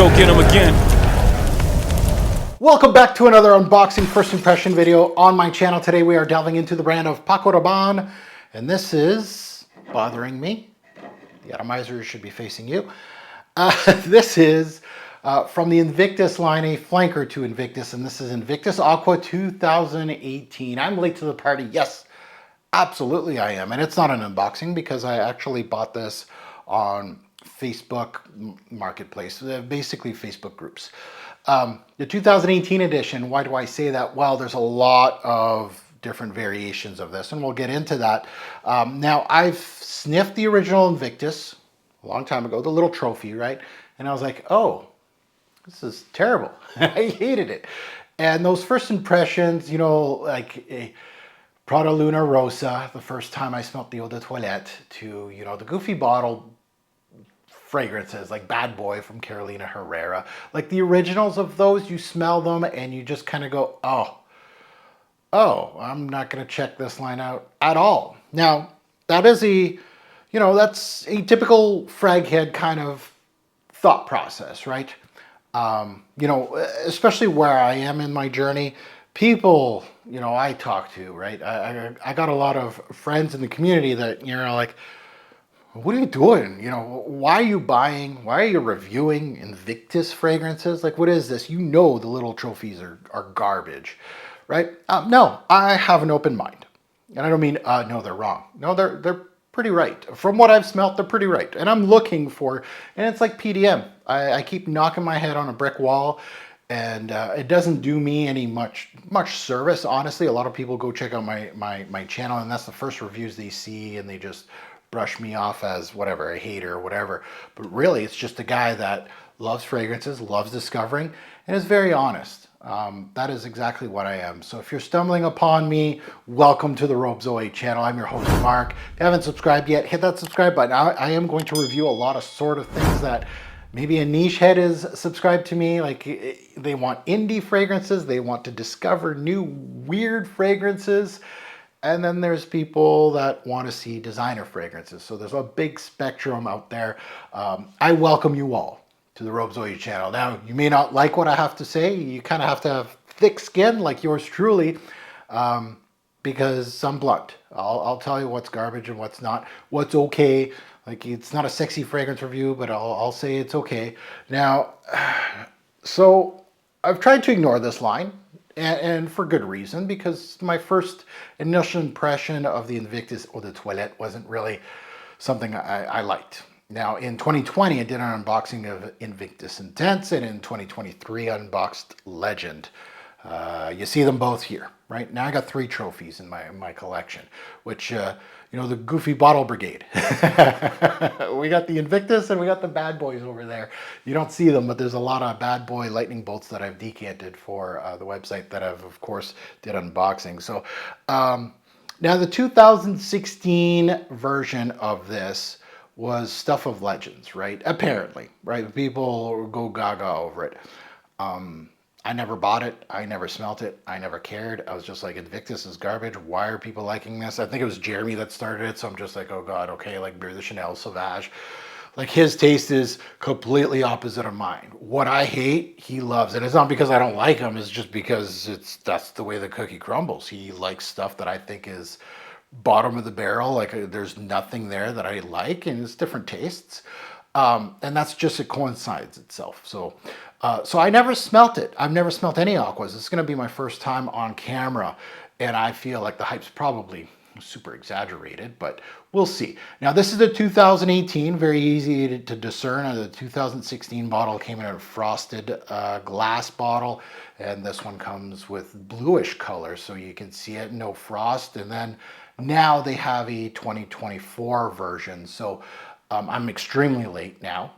go get them again. Welcome back to another unboxing first impression video on my channel. Today we are delving into the brand of Paco Rabanne, and this is bothering me. The atomizer should be facing you. This is from the Invictus line, a flanker to Invictus, and this is Invictus Aqua 2018. I'm late to the party. Yes, absolutely I am. And it's not an unboxing because I actually bought this on Facebook Marketplace, basically Facebook groups. The 2018 edition, why do I say that? Well, there's a lot of different variations of this, and we'll get into that. Now, I've sniffed the original Invictus a long time ago, the little trophy, right? And I was like, oh, this is terrible. I hated it. And those first impressions, you know, like a Prada Luna Rosa, the first time I smelled the eau de toilette, to, you know, the goofy bottle fragrances like Bad Boy from Carolina Herrera. Like the originals of those, you smell them and you just kind of go, oh, I'm not going to check this line out at all. Now, that is you know, that's a typical frag head kind of thought process, right? You know, especially where I am in my journey, people, you know, I talk to, right? I got a lot of friends in the community that, you know, like, what are you doing? You know, why are you buying? Why are you reviewing Invictus fragrances? Like, what is this? You know, the little trophies are garbage, right? No, I have an open mind. And I don't mean, no, they're wrong. No, they're pretty right. From what I've smelt, they're pretty right. And I'm looking for, and it's like PDM. I keep knocking my head on a brick wall, and it doesn't do me any much service. Honestly, a lot of people go check out my channel, and that's the first reviews they see, and they just brush me off as whatever, a hater or whatever. But really, it's just a guy that loves fragrances, loves discovering, and is very honest. That is exactly what I am. So if you're stumbling upon me, welcome to the Robe Zoe channel. I'm your host, Mark. If you haven't subscribed yet, hit that subscribe button. I am going to review a lot of sort of things that maybe a niche head is subscribed to me. Like, they want indie fragrances. They want to discover new weird fragrances. And then there's people that want to see designer fragrances. So there's a big spectrum out there. I welcome you all to the Robe Zoe channel. Now, you may not like what I have to say. You kind of have to have thick skin like yours truly, because I'm blunt. I'll tell you what's garbage and what's not, what's okay. Like, it's not a sexy fragrance review, but I'll say it's okay. Now, so I've tried to ignore this line. And for good reason, because my first initial impression of the Invictus Eau de Toilette wasn't really something I liked. Now, in 2020, I did an unboxing of Invictus Intense, and in 2023, I unboxed Legend. You see them both here, right? Now I got 3 trophies in my collection, which, you know, the goofy bottle brigade. We got the Invictus and we got the Bad Boys over there. You don't see them, but there's a lot of Bad Boy lightning bolts that I've decanted for the website that I've, of course, did unboxing. So now the 2016 version of this was stuff of legends, right? Apparently, right? People go gaga over it. I never bought it. I never smelt it. I never cared. I was just like, Invictus is garbage. Why are people liking this? I think it was Jeremy that started it. So I'm just like, oh God, okay, like Beer de Chanel Sauvage. Like, his taste is completely opposite of mine. What I hate, he loves. And it's not because I don't like him. It's just because that's the way the cookie crumbles. He likes stuff that I think is bottom of the barrel. Like, there's nothing there that I like, and it's different tastes. And that's just, it coincides itself. So I never smelt it. I've never smelt any aquas. It's going to be my first time on camera, and I feel like the hype's probably super exaggerated, but we'll see. Now, this is the 2018, very easy to discern. The 2016 bottle came in a frosted glass bottle, and this one comes with bluish color, so you can see it, no frost. And then now they have a 2024 version, so I'm extremely late now.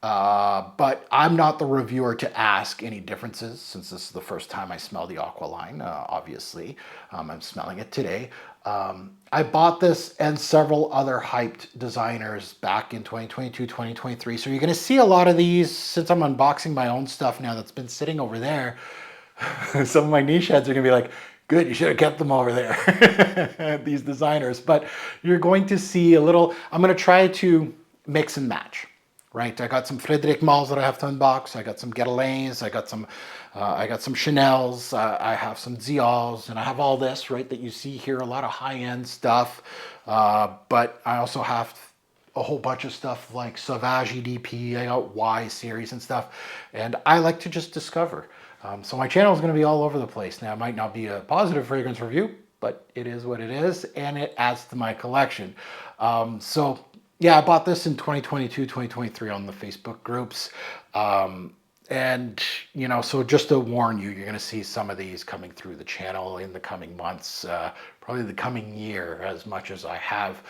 But I'm not the reviewer to ask any differences, since this is the first time I smell the Aqua line, obviously. I'm smelling it today. I bought this and several other hyped designers back in 2022, 2023. So you're going to see a lot of these, since I'm unboxing my own stuff now that's been sitting over there. Some of my niche heads are going to be like, good, you should have kept them over there, these designers. But you're going to see a little, I'm going to try to mix and match, right? I got some Frederic Malls that I have to unbox. I got some Guerlains. I got some Chanel's. I have some Dior's, and I have all this, right, that you see here. A lot of high-end stuff, but I also have a whole bunch of stuff like Sauvage EDP. I got Y series and stuff, and I like to just discover. So my channel is going to be all over the place. Now, it might not be a positive fragrance review, but it is what it is, and it adds to my collection. So yeah, I bought this in 2022, 2023 on the Facebook groups. And, you know, so just to warn you, you're going to see some of these coming through the channel in the coming months, probably the coming year, as much as I have.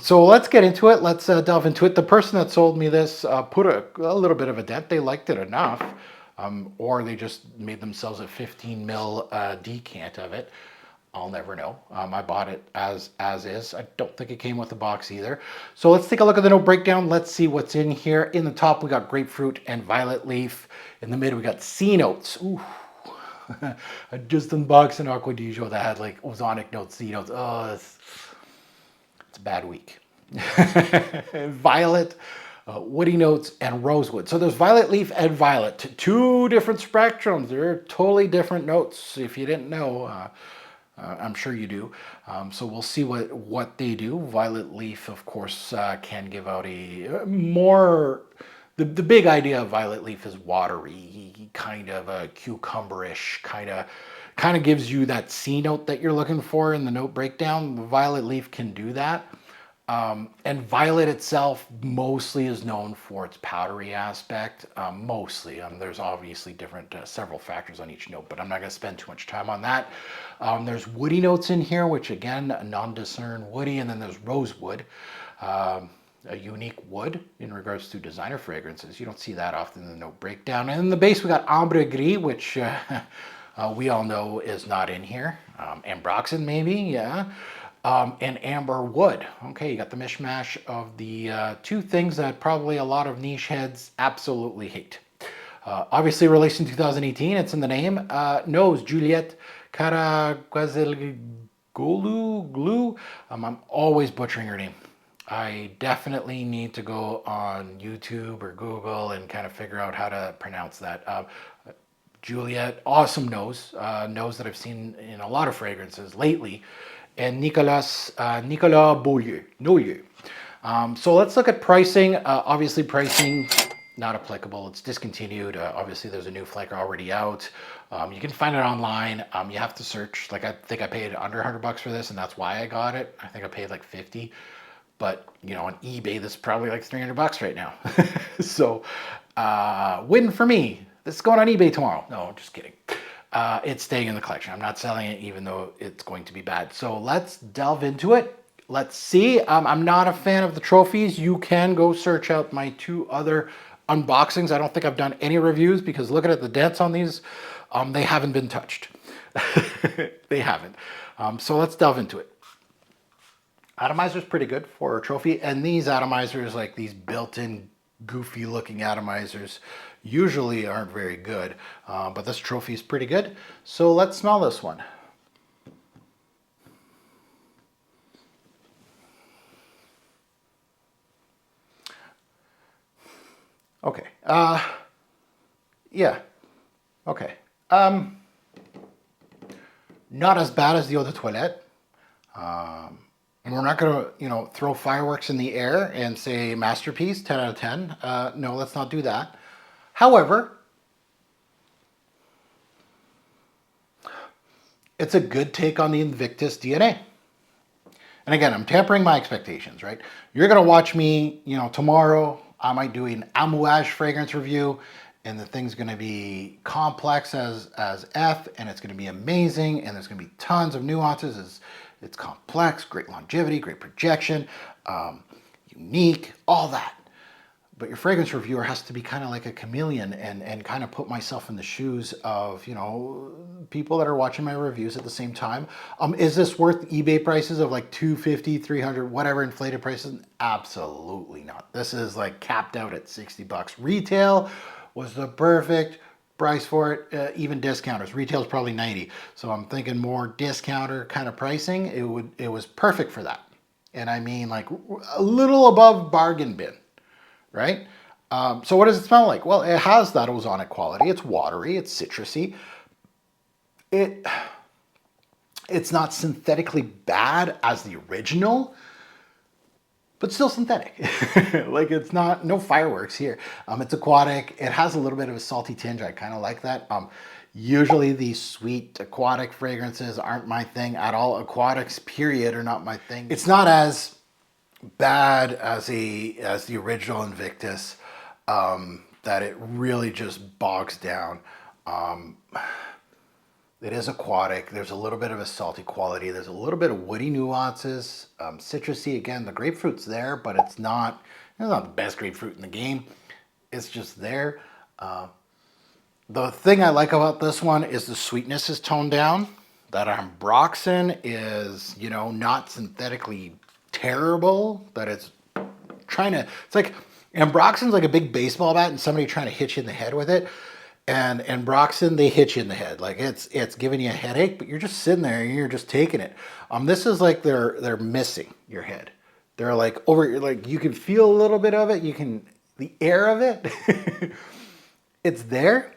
So let's get into it. Let's delve into it. The person that sold me this put a little bit of a dent. They liked it enough, or they just made themselves a 15 mil decant of it. I'll never know. I bought it as is. I don't think it came with a box either. So let's take a look at the note breakdown. Let's see what's in here. In the top, we got grapefruit and violet leaf. In the middle, we got C notes. Ooh. I just unboxed an Aqua that had like ozonic notes, C notes. Oh, it's a bad week. Violet, woody notes, and rosewood. So there's violet leaf and violet. Two different spectrums. They're totally different notes. If you didn't know, I'm sure you do. So we'll see what they do. Violet leaf, of course, can give out a more... The big idea of violet leaf is watery, kind of a cucumberish, kind of gives you that C note that you're looking for in the note breakdown. The violet leaf can do that. And violet itself mostly is known for its powdery aspect, mostly. There's obviously different, several factors on each note, but I'm not going to spend too much time on that. There's woody notes in here, which again, non-discern woody, and then there's rosewood, a unique wood in regards to designer fragrances. You don't see that often in the note breakdown. And in the base, we got ambre gris, which we all know is not in here. Ambroxan maybe, yeah. And amber wood. Okay, you got the mishmash of the two things that probably a lot of niche heads absolutely hate. Obviously released in 2018, it's in the name. Nose, Juliette Karaguazilgolu. I'm always butchering her name. I definitely need to go on YouTube or Google and kind of figure out how to pronounce that. Juliette, awesome nose. Nose that I've seen in a lot of fragrances lately. And Nicolas Beaulieu. So let's look at pricing. Obviously pricing, not applicable. It's discontinued. Obviously there's a new flanker already out. You can find it online. You have to search. Like I think I paid under $100 for this, and that's why I got it. I think I paid like 50. But, you know, on eBay, this is probably like $300 right now. So, win for me. This is going on eBay tomorrow. No, just kidding. It's staying in the collection. I'm not selling it, even though it's going to be bad. So let's delve into it. Let's see. I'm not a fan of the trophies. You can go search out my two other unboxings. I don't think I've done any reviews because looking at the dents on these, they haven't been touched. They haven't. So let's delve into it. Atomizer's pretty good for a trophy, and these atomizers, like these built-in goofy looking atomizers, usually aren't very good, but this trophy is pretty good. So let's smell this one. Okay, yeah, okay. Not as bad as the Eau de Toilette. And we're not going to, you know, throw fireworks in the air and say masterpiece, 10 out of 10. No, let's not do that. However, it's a good take on the Invictus DNA. And again, I'm tempering my expectations, right? You're going to watch me, you know, tomorrow. I might do an Amouage fragrance review, and the thing's going to be complex as F, and it's going to be amazing, and there's going to be tons of nuances. It's complex, great longevity, great projection, unique, all that. But your fragrance reviewer has to be kind of like a chameleon and kind of put myself in the shoes of, you know, people that are watching my reviews at the same time. Is this worth eBay prices of like $250, $300, whatever inflated prices? Absolutely not. This is like capped out at $60. Retail was the perfect price for it, even discounters. Retail's probably 90. So I'm thinking more discounter kind of pricing. It was perfect for that. And I mean like a little above bargain bin, right? So what does it smell like? Well, it has that ozonic quality. It's watery, it's citrusy. It's not synthetically bad as the original, but still synthetic. Like it's not, no fireworks here. It's aquatic. It has a little bit of a salty tinge. I kind of like that. Usually these sweet aquatic fragrances aren't my thing at all. Aquatics, period, are not my thing. It's not as bad as the original Invictus, that it really just bogs down. It is aquatic. There's a little bit of a salty quality. There's a little bit of woody nuances. Citrusy, again, the grapefruit's there, but it's not the best grapefruit in the game. It's just there. The thing I like about this one is the sweetness is toned down. That ambroxan is, not synthetically terrible. That it's like ambroxan's like a big baseball bat and somebody trying to hit you in the head with it. And ambroxan, they hit you in the head. Like it's giving you a headache, but you're just sitting there and you're just taking it. This is like they're missing your head. They're like like you can feel a little bit of it. The air of it. It's there.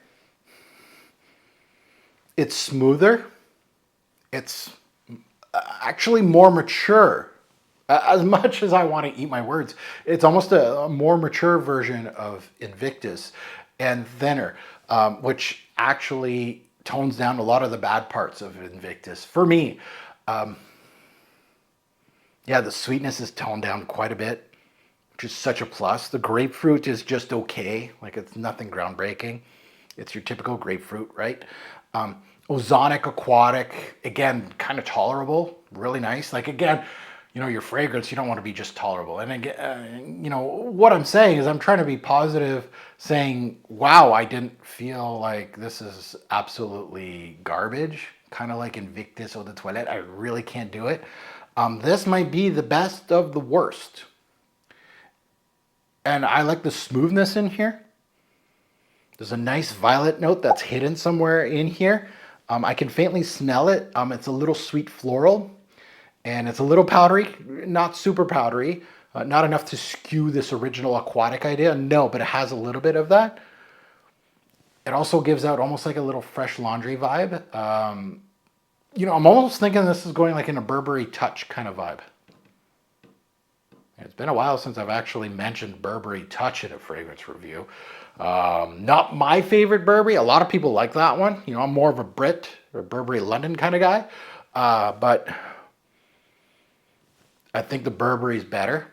It's smoother. It's actually more mature. As much as I want to eat my words, it's almost a more mature version of Invictus and thinner, which actually tones down a lot of the bad parts of Invictus. For me, yeah, the sweetness is toned down quite a bit, which is such a plus. The grapefruit is just okay. Like it's nothing groundbreaking. It's your typical grapefruit, right? Ozonic, aquatic, again, kind of tolerable, really nice. Like again, your fragrance, you don't want to be just tolerable. And again, what I'm saying is I'm trying to be positive, saying, wow, I didn't feel like this is absolutely garbage, kind of like Invictus Eau de Toilette. I really can't do it. This might be the best of the worst. And I like the smoothness in here. There's a nice violet note that's hidden somewhere in here. I can faintly smell it. It's a little sweet floral. And it's a little powdery, not super powdery, not enough to skew this original aquatic idea. No, but it has a little bit of that. It also gives out almost like a little fresh laundry vibe. I'm almost thinking this is going like in a Burberry Touch kind of vibe. It's been a while since I've actually mentioned Burberry Touch in a fragrance review. Not my favorite Burberry. A lot of people like that one. I'm more of a Brit or Burberry London kind of guy. But I think the Burberry's better.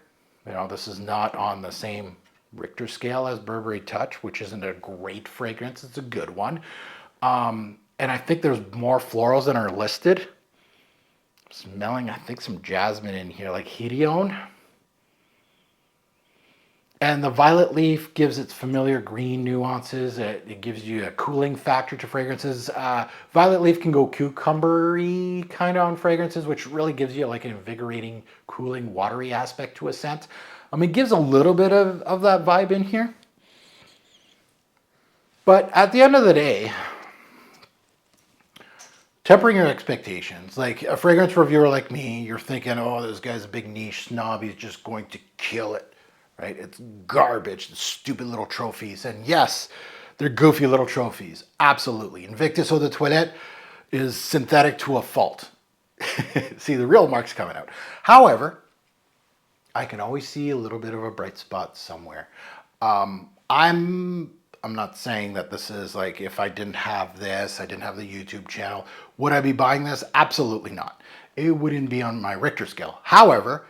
This is not on the same Richter scale as Burberry Touch, which isn't a great fragrance. It's a good one. And I think there's more florals than are listed. I'm smelling, I think, some jasmine in here, like Hedione. And the violet leaf gives its familiar green nuances. It gives you a cooling factor to fragrances. Violet leaf can go cucumber-y kind of on fragrances, which really gives you like an invigorating, cooling, watery aspect to a scent. It gives a little bit of that vibe in here. But at the end of the day, tempering your expectations. Like a fragrance reviewer like me, you're thinking, oh, this guy's a big niche snob. He's just going to kill it. Right? It's garbage, the stupid little trophies. And yes, they're goofy little trophies. Absolutely. Invictus Eau de Toilette is synthetic to a fault. See, the real mark's coming out. However, I can always see a little bit of a bright spot somewhere. I'm not saying that this is like, if I didn't have this, I didn't have the YouTube channel, would I be buying this? Absolutely not. It wouldn't be on my Richter scale. However,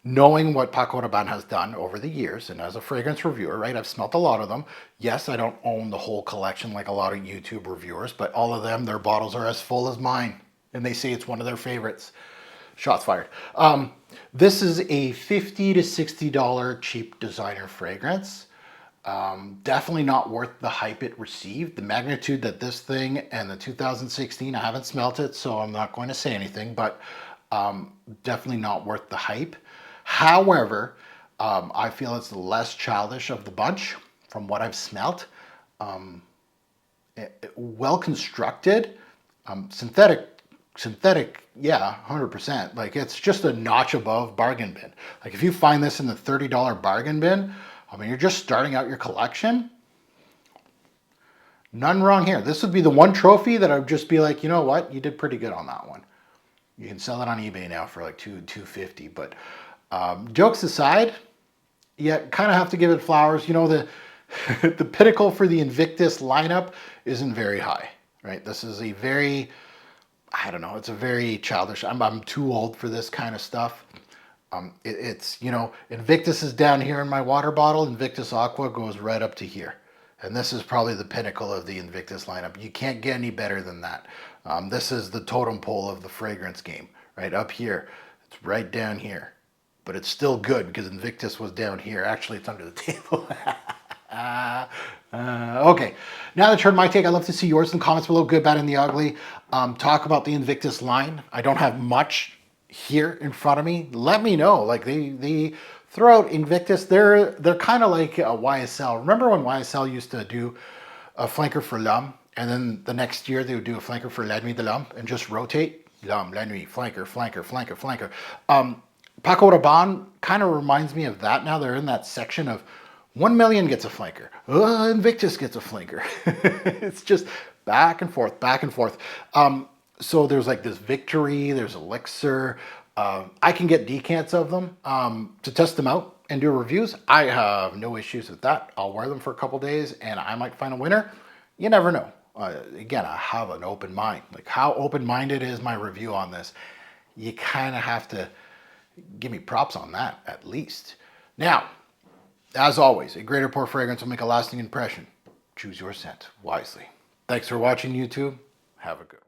knowing what Paco Rabanne has done over the years, and as a fragrance reviewer, right, I've smelt a lot of them. Yes, I don't own the whole collection like a lot of YouTube reviewers, but all of them, their bottles are as full as mine, and they say it's one of their favorites. Shots fired. This is a $50 to $60 cheap designer fragrance. Definitely not worth the hype it received. The magnitude that this thing and the 2016, I haven't smelt it, so I'm not going to say anything, but definitely not worth the hype. However, I feel it's the less childish of the bunch from what I've smelt. Well constructed, synthetic, yeah, 100%. Like it's just a notch above bargain bin. Like if you find this in the $30 bargain bin, I mean, you're just starting out your collection. None wrong here. This would be the one trophy that I would just be like, you know what? You did pretty good on that one. You can sell it on eBay now for like $250. But jokes aside, you kind of have to give it flowers. You know, the the pinnacle for the Invictus lineup isn't very high, right? This is a very, I don't know, it's a very childish. I'm too old for this kind of stuff. It's, you know, Invictus is down here in my water bottle. Invictus Aqua goes right up to here. And this is probably the pinnacle of the Invictus lineup. You can't get any better than that. This is the totem pole of the fragrance game, right up here. It's right down here. But it's still good because Invictus was down here. Actually, it's under the table. Okay, now that you heard my take, I'd love to see yours in the comments below, good, bad, and the ugly. Talk about the Invictus line. I don't have much here in front of me. Let me know. Like they throw out Invictus. They're kind of like a YSL. Remember when YSL used to do a flanker for l'homme, and then the next year they would do a flanker for la nuit de l'homme and just rotate l'homme, la nuit, flanker, flanker, flanker, flanker. Paco Rabanne kind of reminds me of that. Now they're in that section of 1 million gets a flanker. Invictus gets a flanker. It's just back and forth, back and forth. So there's like this Victory, there's Elixir. I can get decants of them to test them out and do reviews. I have no issues with that. I'll wear them for a couple days and I might find a winner. You never know. Again, I have an open mind. Like how open-minded is my review on this? You kind of have to give me props on that at least. Now, as always, a great or poor fragrance will make a lasting impression. Choose your scent wisely. Thanks for watching, YouTube. Have a good